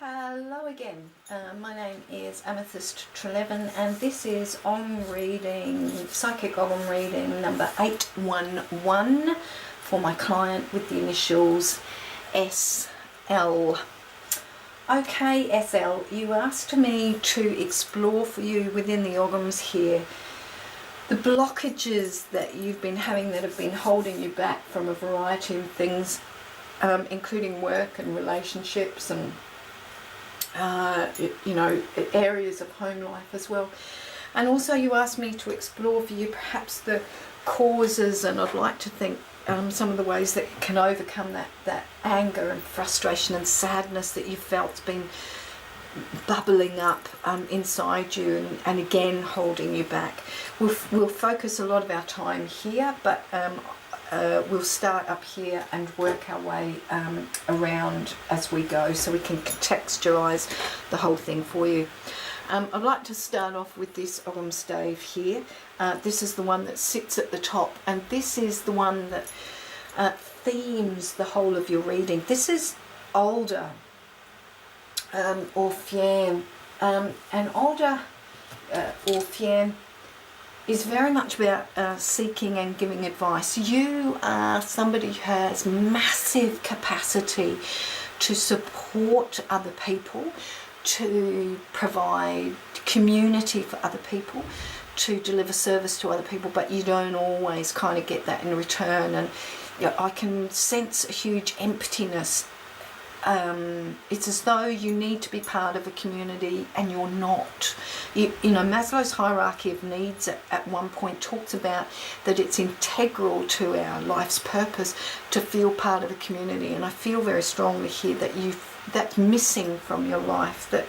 Hello again, my name is Amethyst Trelevin and this is Psychic Om reading number 811 for my client with the initials SL. Okay, SL, you asked me to explore for you within the Ogams here the blockages that you've been having that have been holding you back from a variety of things, including work and relationships and areas of home life as well. And also you asked me to explore for you perhaps the causes, and I'd like to think some of the ways that you can overcome that anger and frustration and sadness that you felt's been bubbling up inside you and again holding you back. We'll focus a lot of our time here, but we'll start up here and work our way around as we go so we can contextualize the whole thing for you. I'd like to start off with this Ogam stave here. This is the one that sits at the top, and this is the one that themes the whole of your reading. This is older or Fian, and older or Fian is very much about seeking and giving advice. You are somebody who has massive capacity to support other people, to provide community for other people, to deliver service to other people, but you don't always kind of get that in return. And I can sense a huge emptiness. It's as though you need to be part of a community and you're not. Maslow's hierarchy of needs at one point talks about that it's integral to our life's purpose to feel part of a community, and I feel very strongly here that that's missing from your life, that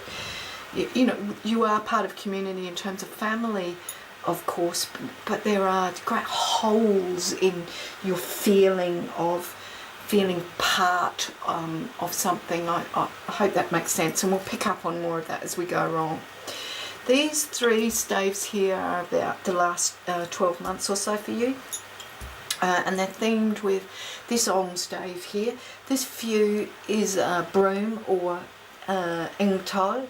you are part of community in terms of family, of course, but there are great holes in your feeling part of something. I hope that makes sense, and we'll pick up on more of that as we go along. These three staves here are about the last 12 months or so for you, and they're themed with this Om stave here. This view is broom or Ingtal,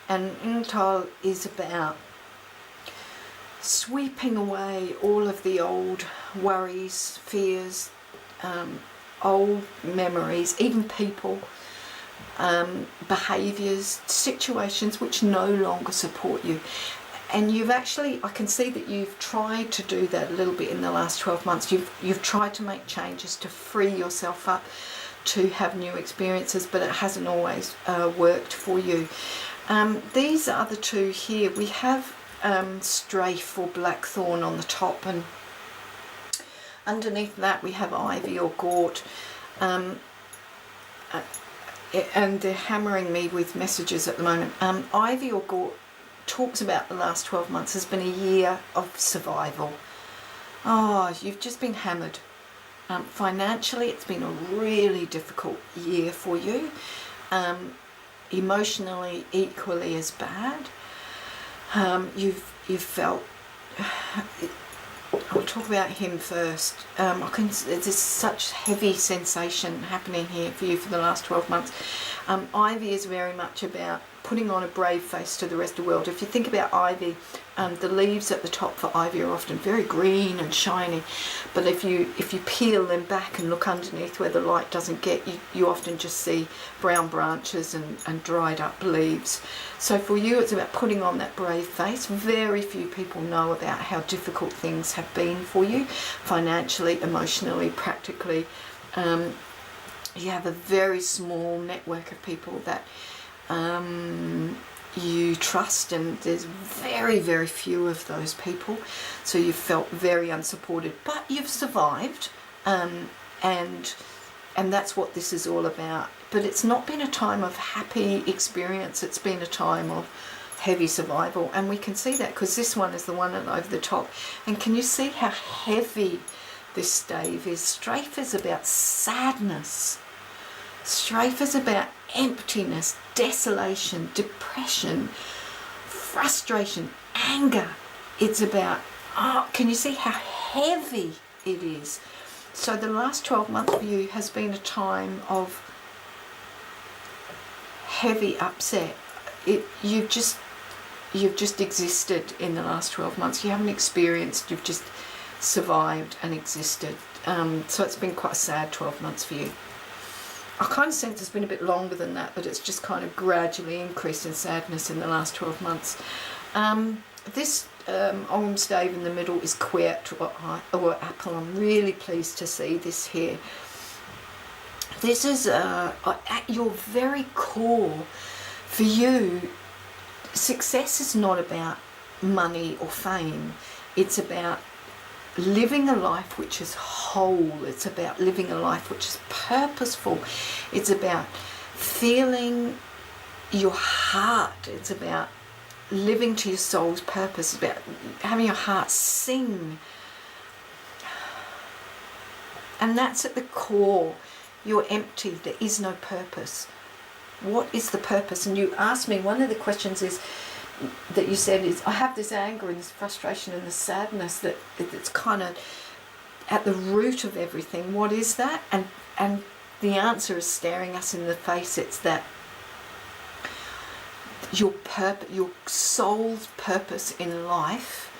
and Ingtal is about sweeping away all of the old worries, fears, old memories, even people, behaviours, situations which no longer support you. And I can see that you've tried to do that a little bit in the last 12 months. You've tried to make changes to free yourself up to have new experiences, but it hasn't always worked for you. These are the two here. We have strafe or blackthorn on the top, and underneath that we have ivy or gort, and they're hammering me with messages at the moment. Ivy or gort talks about the last 12 months has been a year of survival. You've just been hammered. Financially, it's been a really difficult year for you. Emotionally, equally as bad. You've felt... I'll talk about him first. There's such heavy sensation happening here for you for the last 12 months. Ivy is very much about putting on a brave face to the rest of the world. If you think about ivy, the leaves at the top for ivy are often very green and shiny, but if you peel them back and look underneath where the light doesn't get, you often just see brown branches and dried up leaves. So for you, it's about putting on that brave face. Very few people know about how difficult things have been for you, financially, emotionally, practically. You have a very small network of people that you trust, and there's very, very few of those people, so you've felt very unsupported, but you've survived, and that's what this is all about. But it's not been a time of happy experience, it's been a time of heavy survival, and we can see that because this one is the one over the top. And can you see how heavy this stave is? Strafe is about sadness. Strafe is about emptiness, desolation, depression, frustration, anger. It's about, can you see how heavy it is? So the last 12 months for you has been a time of heavy upset. You've just existed in the last 12 months. You haven't experienced, you've just survived and existed. So it's been quite a sad 12 months for you. I kind of sense it's been a bit longer than that, but it's just kind of gradually increased in sadness in the last 12 months. This orange stave in the middle is quert or apple. I'm really pleased to see this here. This is at your very core. For you, success is not about money or fame. It's about living a life which is whole. It's about living a life which is purposeful. It's about feeling your heart. It's about living to your soul's purpose. It's about having your heart sing. And that's at the core. You're empty. There is no purpose. What is the purpose? And you asked me, one of the questions is that you said is, I have this anger and this frustration and this sadness that's kind of at the root of everything. What is that? And the answer is staring us in the face. It's that your soul's purpose in life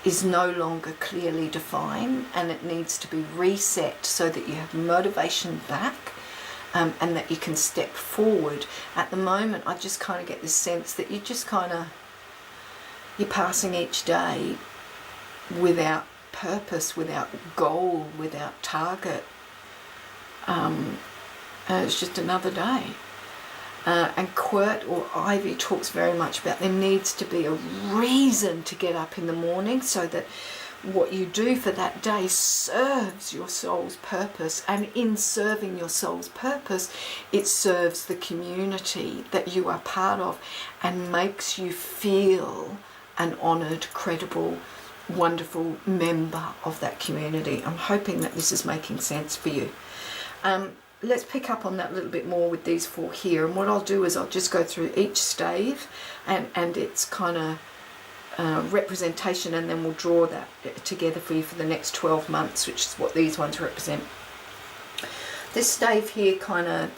is no longer clearly defined, and it needs to be reset so that you have motivation back. And that you can step forward. At the moment, I just kind of get this sense that you're passing each day without purpose, without goal, without target. It's just another day. And quert or ivy talks very much about there needs to be a reason to get up in the morning, so that what you do for that day serves your soul's purpose, and in serving your soul's purpose, it serves the community that you are part of and makes you feel an honoured, credible, wonderful member of that community. I'm hoping that this is making sense for you. Let's pick up on that a little bit more with these four here, and what I'll do is I'll just go through each stave and its kind of representation, and then we'll draw that together for you for the next 12 months, which is what these ones represent. This stave here kind of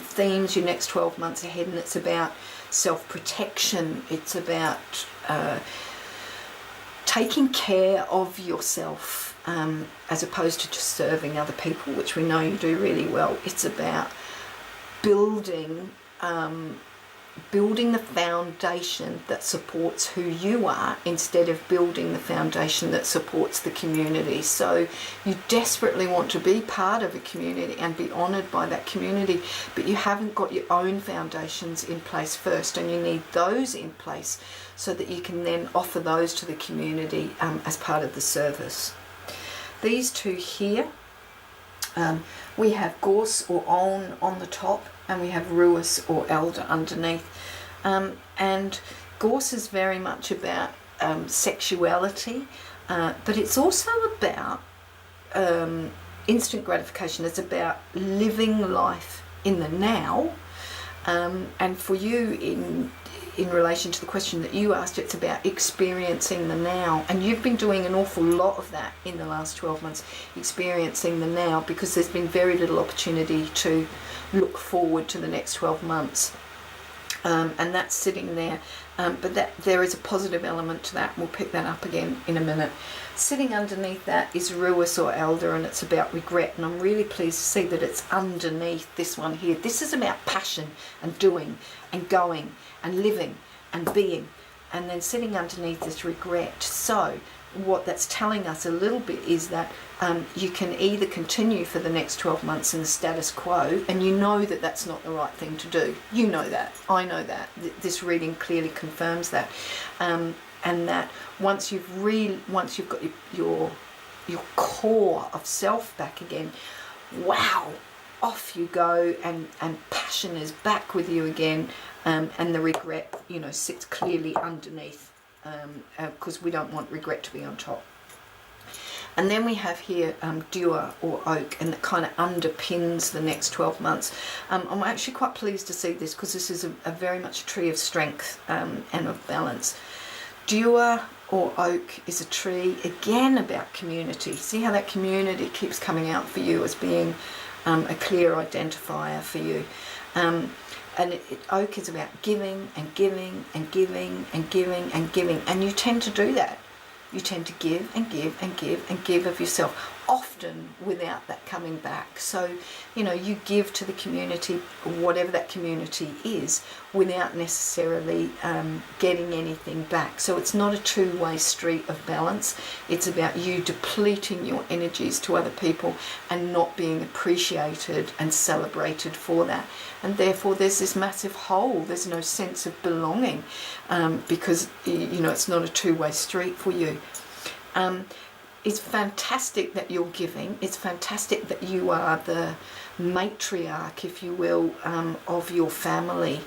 themes your next 12 months ahead, and it's about self-protection. It's about taking care of yourself as opposed to just serving other people, which we know you do really well. It's about building the foundation that supports who you are, instead of building the foundation that supports the community. So you desperately want to be part of a community and be honoured by that community, but you haven't got your own foundations in place first, and you need those in place so that you can then offer those to the community as part of the service. These two here, we have gorse or olm on the top, and we have ruis or elder underneath. And gorse is very much about sexuality, but it's also about instant gratification. It's about living life in the now. And for you, in relation to the question that you asked, it's about experiencing the now. And you've been doing an awful lot of that in the last 12 months, experiencing the now, because there's been very little opportunity to look forward to the next 12 months. And that's sitting there. But there is a positive element to that, and we'll pick that up again in a minute. Sitting underneath that is ruis or elder, and it's about regret. And I'm really pleased to see that it's underneath this one here. This is about passion and doing and going and living and being. And then sitting underneath is regret. So what that's telling us a little bit is that you can either continue for the next 12 months in the status quo, and you know that that's not the right thing to do. You know that. I know that. This reading clearly confirms that. And that once you've got your core of self back again, wow, off you go, and passion is back with you again, and the regret, sits clearly underneath, because we don't want regret to be on top. And then we have here dewar or oak, and that kind of underpins the next 12 months. I'm actually quite pleased to see this, because this is a very much a tree of strength and of balance. Dewar or oak is a tree, again, about community. See how that community keeps coming out for you as being a clear identifier for you. And oak is about giving and giving and giving and giving and giving, and you tend to do that. You tend to give and give and give and give of yourself, often without that coming back. So, you know, you give to the community, whatever that community is, without necessarily getting anything back. So it's not a two-way street of balance. It's about you depleting your energies to other people and not being appreciated and celebrated for that. And therefore there's this massive hole. There's no sense of belonging because, you know, it's not a two-way street for you. It's fantastic that you're giving. It's fantastic that you are the matriarch, if you will, of your family,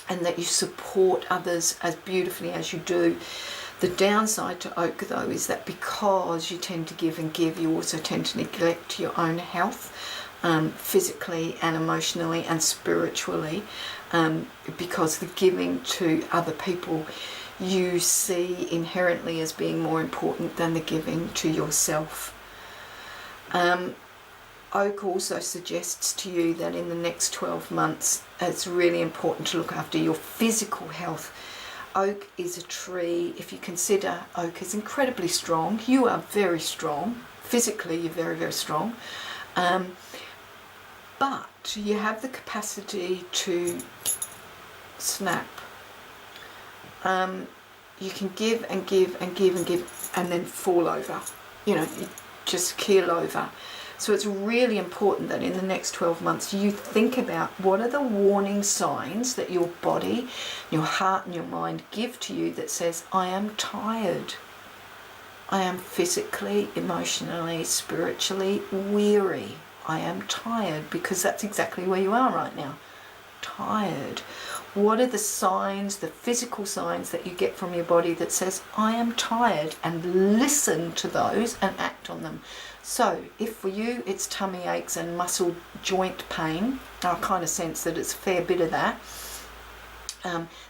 and that you support others as beautifully as you do. The downside to oak, though, is that because you tend to give and give, you also tend to neglect your own health, physically and emotionally and spiritually, because the giving to other people you see inherently as being more important than the giving to yourself. Oak also suggests to you that in the next 12 months it's really important to look after your physical health. Oak is a tree, if you consider oak is incredibly strong, you are very strong, physically you're very, very strong, but you have the capacity to snap. You can give and give and give and give and then fall over, you know, you just keel over. So it's really important that in the next 12 months you think about what are the warning signs that your body, your heart and your mind give to you that says, I am tired. I am physically, emotionally, spiritually weary. I am tired, because that's exactly where you are right now. Tired. What are the signs, the physical signs that you get from your body that says, I am tired, and listen to those and act on them. So if for you it's tummy aches and muscle joint pain, I kind of sense that it's a fair bit of that.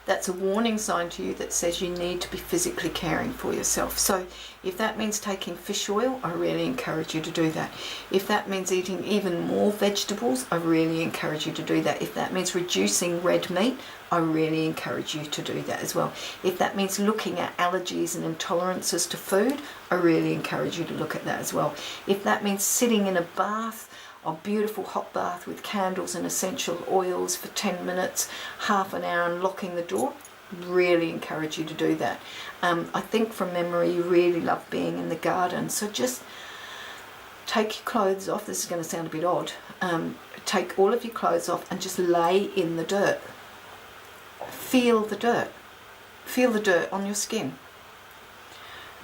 That's a warning sign to you that says you need to be physically caring for yourself. So if that means taking fish oil, I really encourage you to do that. If that means eating even more vegetables, I really encourage you to do that. If that means reducing red meat, I really encourage you to do that as well. If that means looking at allergies and intolerances to food, I really encourage you to look at that as well. If that means sitting in a bath, a beautiful hot bath with candles and essential oils for 10 minutes, half an hour, and locking the door, really encourage you to do that. I think from memory you really love being in the garden, so just take your clothes off. This is going to sound a bit odd. Take all of your clothes off and just lay in the dirt. Feel the dirt. Feel the dirt on your skin.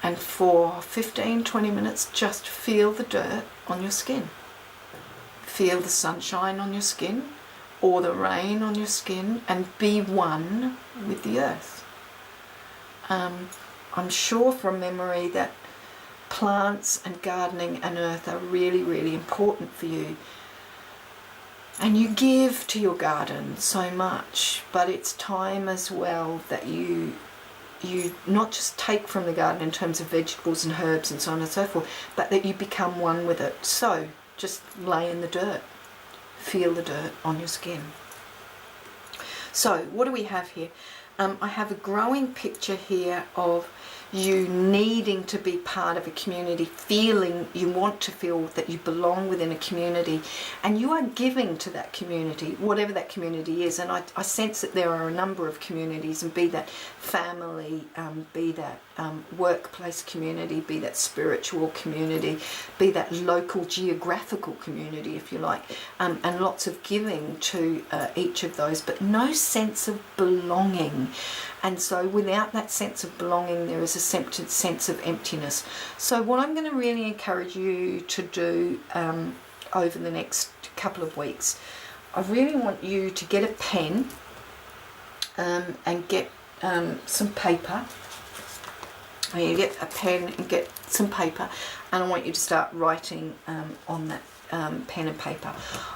And for 15-20 minutes just feel the dirt on your skin. Feel the sunshine on your skin or the rain on your skin, and be one with the earth. I'm sure from memory that plants and gardening and earth are really, really important for you. And you give to your garden so much, but it's time as well that you not just take from the garden in terms of vegetables and herbs and so on and so forth, but that you become one with it. So just lay in the dirt. Feel the dirt on your skin. So what do we have here? I have a growing picture here of you needing to be part of a community, feeling you want to feel that you belong within a community, and you are giving to that community, whatever that community is. And I sense that there are a number of communities, and be that family, be that workplace community, be that spiritual community, be that local geographical community, if you like, and lots of giving to each of those, but no sense of belonging. And so without that sense of belonging, there is a sense of emptiness. So what I'm going to really encourage you to do over the next couple of weeks, I really want you to get a pen and get some paper. You get a pen and get some paper, and I want you to start writing on that pen and paper.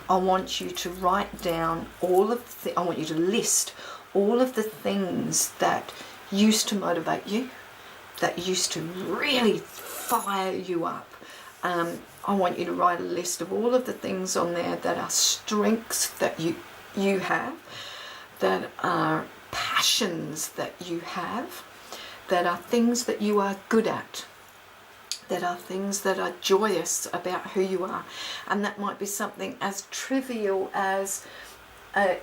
I want you to write down all of the, I want you to list all of the things that used to motivate you, that used to really fire you up. I want you to write a list of all of the things on there that are strengths that you you have, that are passions that you have, that are things that you are good at, that are things that are joyous about who you are. And that might be something as trivial as, I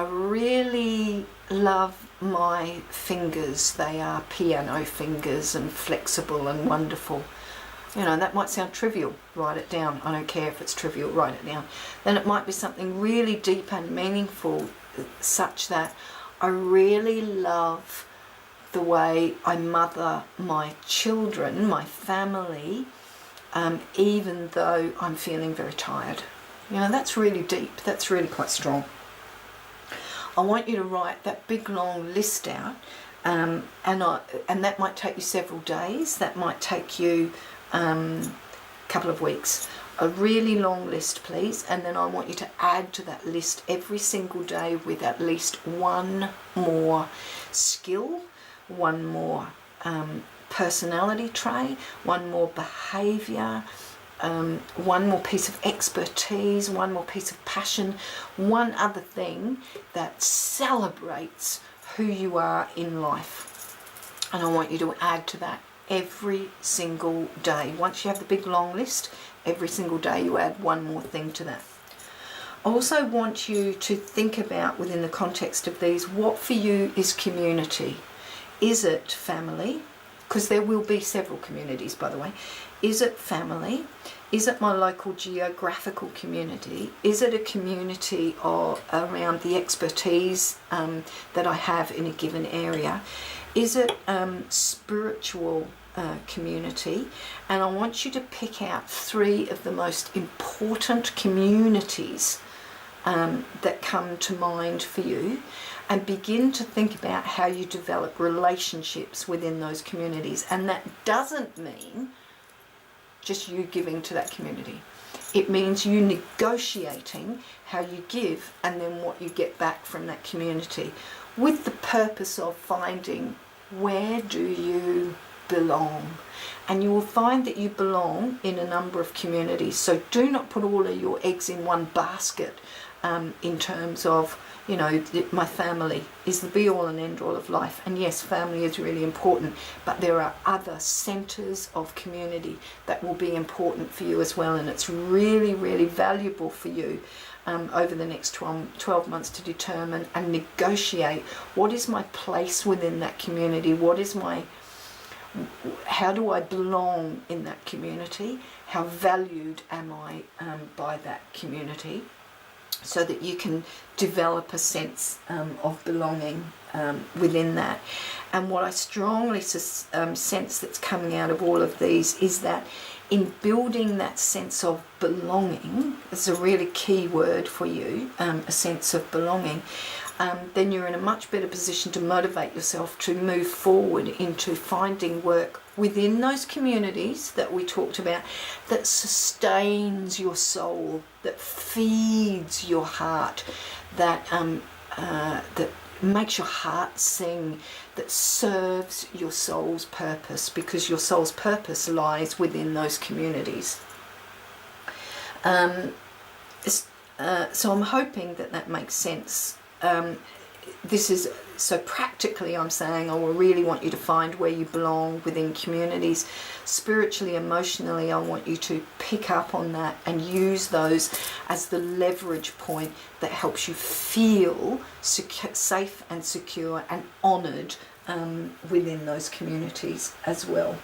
really love my fingers. They are piano fingers and flexible and wonderful. That might sound trivial. Write it down. I don't care if it's trivial, write it down. Then it might be something really deep and meaningful, such that I really love the way I mother my children, my family, even though I'm feeling very tired. That's really deep. That's really quite strong. I want you to write that big long list out, and that might take you several days. That might take you a couple of weeks. A really long list, please, and then I want you to add to that list every single day with at least one more skill, one more personality trait, one more behaviour, one more piece of expertise, one more piece of passion, one other thing that celebrates who you are in life. And I want you to add to that every single day. Once you have the big long list, every single day you add one more thing to that. I also want you to think about, within the context of these, what for you is community? Is it family? Because there will be several communities, by the way. Is it family? Is it my local geographical community? Is it a community around the expertise that I have in a given area? Is it spiritual community? And I want you to pick out 3 of the most important communities that come to mind for you, and begin to think about how you develop relationships within those communities. And that doesn't mean just you giving to that community. It means you negotiating how you give and then what you get back from that community, with the purpose of finding, where do you belong? And you will find that you belong in a number of communities. So do not put all of your eggs in one basket, in terms of, my family is the be all and end all of life. And yes, family is really important, but there are other centres of community that will be important for you as well. And it's really, really valuable for you over the next 12 months to determine and negotiate, what is my place within that community? How do I belong in that community? How valued am I by that community? So that you can develop a sense of belonging within that. And what I strongly sense that's coming out of all of these is that in building that sense of belonging, it's a really key word for you, a sense of belonging, then you're in a much better position to motivate yourself to move forward into finding work within those communities that we talked about, that sustains your soul, that feeds your heart, that makes your heart sing, that serves your soul's purpose, because your soul's purpose lies within those communities. So I'm hoping that makes sense. This is, so practically I'm saying I will really want you to find where you belong within communities. Spiritually, emotionally, I want you to pick up on that and use those as the leverage point that helps you feel safe and secure and honoured within those communities as well.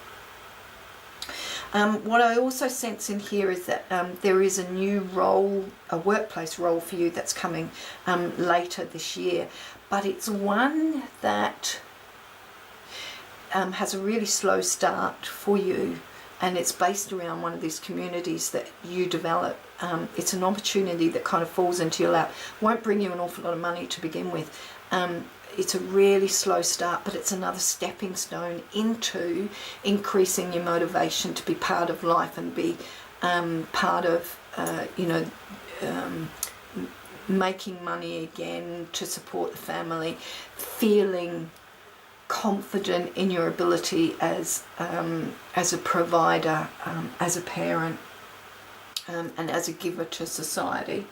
What I also sense in here is that there is a new role, a workplace role for you that's coming later this year, but it's one that has a really slow start for you, and it's based around one of these communities that you develop. It's an opportunity that kind of falls into your lap. Won't bring you an awful lot of money to begin with. It's a really slow start, but it's another stepping stone into increasing your motivation to be part of life and be part of, making money again to support the family, feeling confident in your ability as a provider, as a parent, and as a giver to society.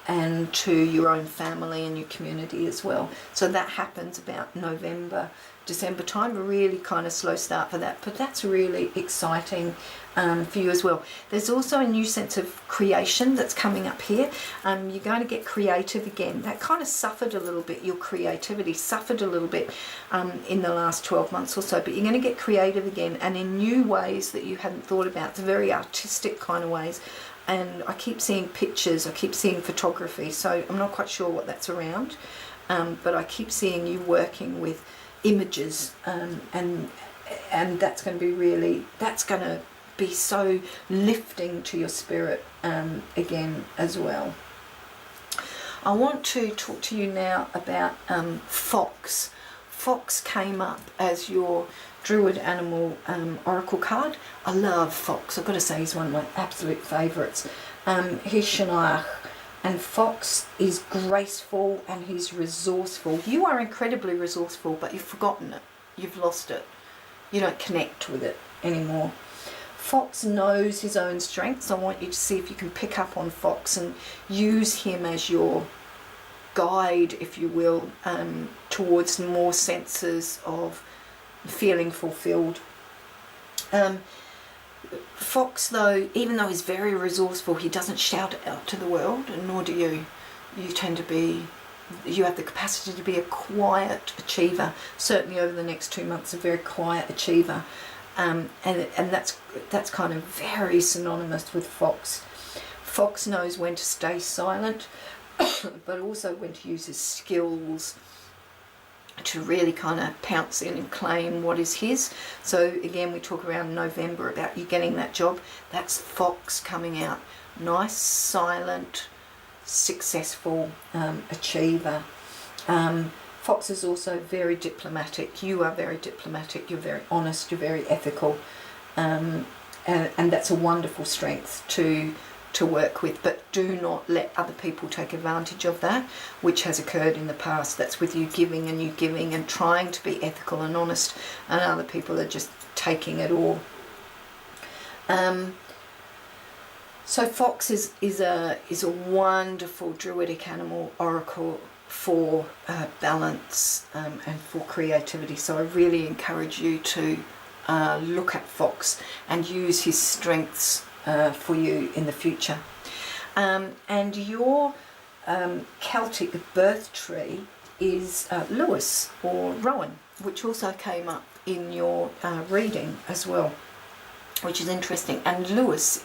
and to your own family and your community as well. So that happens about November, December time, a really kind of slow start for that, but that's really exciting for you as well. There's also a new sense of creation that's coming up here. You're going to get creative again. That kind of suffered a little bit, your creativity suffered a little bit in the last 12 months or so, but you're going to get creative again, and in new ways that you hadn't thought about, the very artistic kind of ways. And I keep seeing pictures, I keep seeing photography, so I'm not quite sure what that's around, but I keep seeing you working with images, and that's going to be really, that's going to be so lifting to your spirit again as well. I want to talk to you now about Fox. Fox came up as your Druid Animal Oracle card. I love Fox. I've got to say he's one of my absolute favourites. He's Shania, and Fox is graceful and he's resourceful. You are incredibly resourceful, but you've forgotten it. You've lost it. You don't connect with it anymore. Fox knows his own strengths. I want you to see if you can pick up on Fox and use him as your guide, if you will, towards more senses of feeling fulfilled. Fox, though, even though he's very resourceful, he doesn't shout it out to the world, and nor do you. You tend to be, you have the capacity to be a quiet achiever. Certainly over the next 2 months, a very quiet achiever, and that's kind of very synonymous with Fox. Fox knows when to stay silent, but also when to use his skills to really kind of pounce in and claim what is his. So again, we talk around November about you getting that job. That's Fox coming out. Nice, silent, successful achiever. Fox is also very diplomatic. You are very diplomatic. You're very honest. You're very ethical. And that's a wonderful strength to work with, but do not let other people take advantage of that, which has occurred in the past. That's with you giving and trying to be ethical and honest, and other people are just taking it all. So Fox is a wonderful druidic animal oracle for balance and for creativity. So I really encourage you to look at Fox and use his strengths for you in the future. And your Celtic birth tree is Lewis or Rowan, which also came up in your reading as well, which is interesting. And Lewis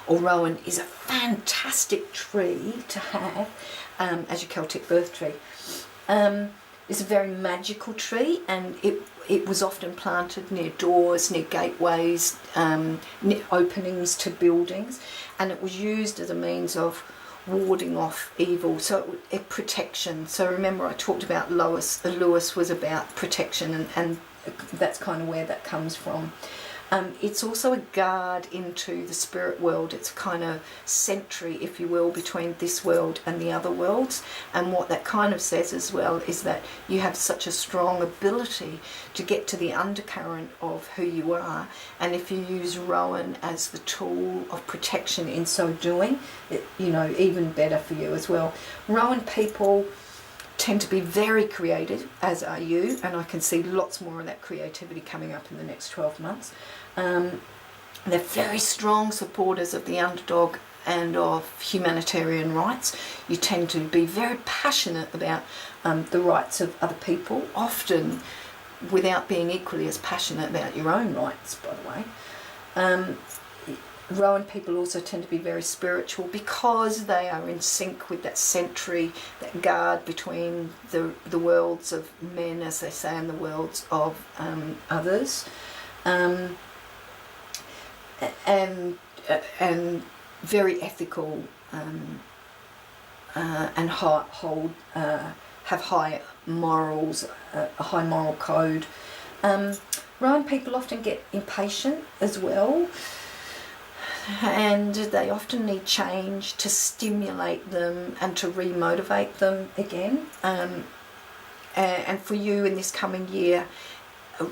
or Rowan is a fantastic tree to have as your Celtic birth tree. It's a very magical tree, and it was often planted near doors, near gateways, near openings to buildings, and it was used as a means of warding off evil, so protection. So remember I talked about Lewis. Lewis was about protection, and that's kind of where that comes from. It's also a guard into the spirit world. It's a kind of sentry, if you will, between this world and the other worlds. And what that kind of says as well is that you have such a strong ability to get to the undercurrent of who you are. And if you use Rowan as the tool of protection in so doing, even better for you as well. Rowan people tend to be very creative, as are you, and I can see lots more of that creativity coming up in the next 12 months. They're very strong supporters of the underdog and of humanitarian rights. You tend to be very passionate about the rights of other people, often without being equally as passionate about your own rights, by the way. Rowan people also tend to be very spiritual because they are in sync with that sentry, that guard between the worlds of men, as they say, and the worlds of others. And very ethical and have high morals, a high moral code. Rowan people often get impatient as well, and they often need change to stimulate them and to remotivate them again. And for you in this coming year,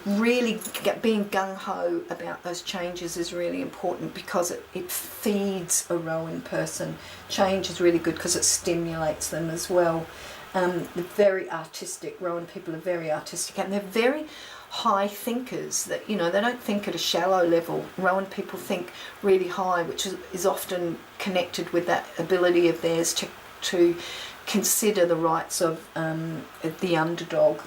really being gung-ho about those changes is really important, because it feeds a Rowan person. Change is really good because it stimulates them as well. They're very artistic. Rowan people are very artistic, and they're very high thinkers. That, you know, they don't think at a shallow level. Rowan people think really high, which is often connected with that ability of theirs to consider the rights of the underdog.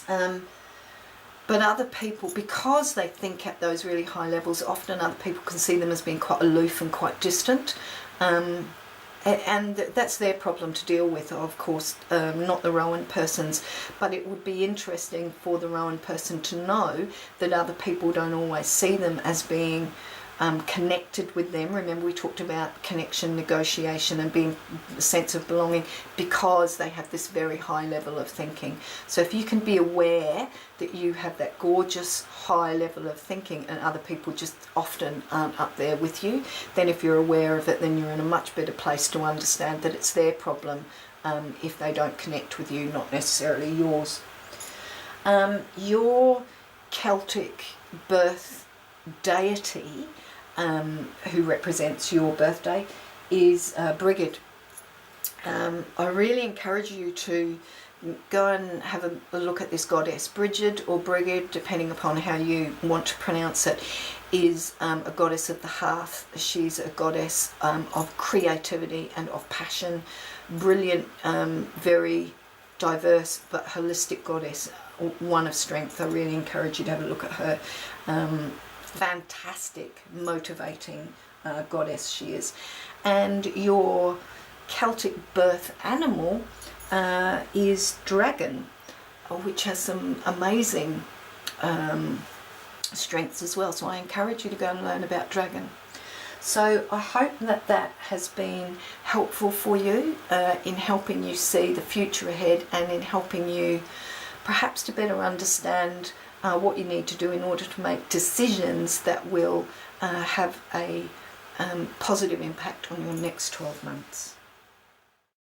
But other people, because they think at those really high levels, often other people can see them as being quite aloof and quite distant. And that's their problem to deal with, of course, not the Rowan person's. But it would be interesting for the Rowan person to know that other people don't always see them as being connected with them. Remember, we talked about connection, negotiation, and being a sense of belonging, because they have this very high level of thinking. So if you can be aware that you have that gorgeous high level of thinking and other people just often aren't up there with you, then if you're aware of it, then you're in a much better place to understand that it's their problem if they don't connect with you, not necessarily yours. Your Celtic birth deity, who represents your birthday, is Brigid. I really encourage you to go and have a look at this goddess. Brigid, or Brigid, depending upon how you want to pronounce it, is a goddess of the hearth. She's a goddess of creativity and of passion. Brilliant, very diverse but holistic goddess, one of strength. I really encourage you to have a look at her. Fantastic, motivating goddess she is. And your Celtic birth animal is dragon, which has some amazing strengths as well. So I encourage you to go and learn about dragon. So I hope that has been helpful for you in helping you see the future ahead, and in helping you perhaps to better understand what you need to do in order to make decisions that will have a positive impact on your next 12 months.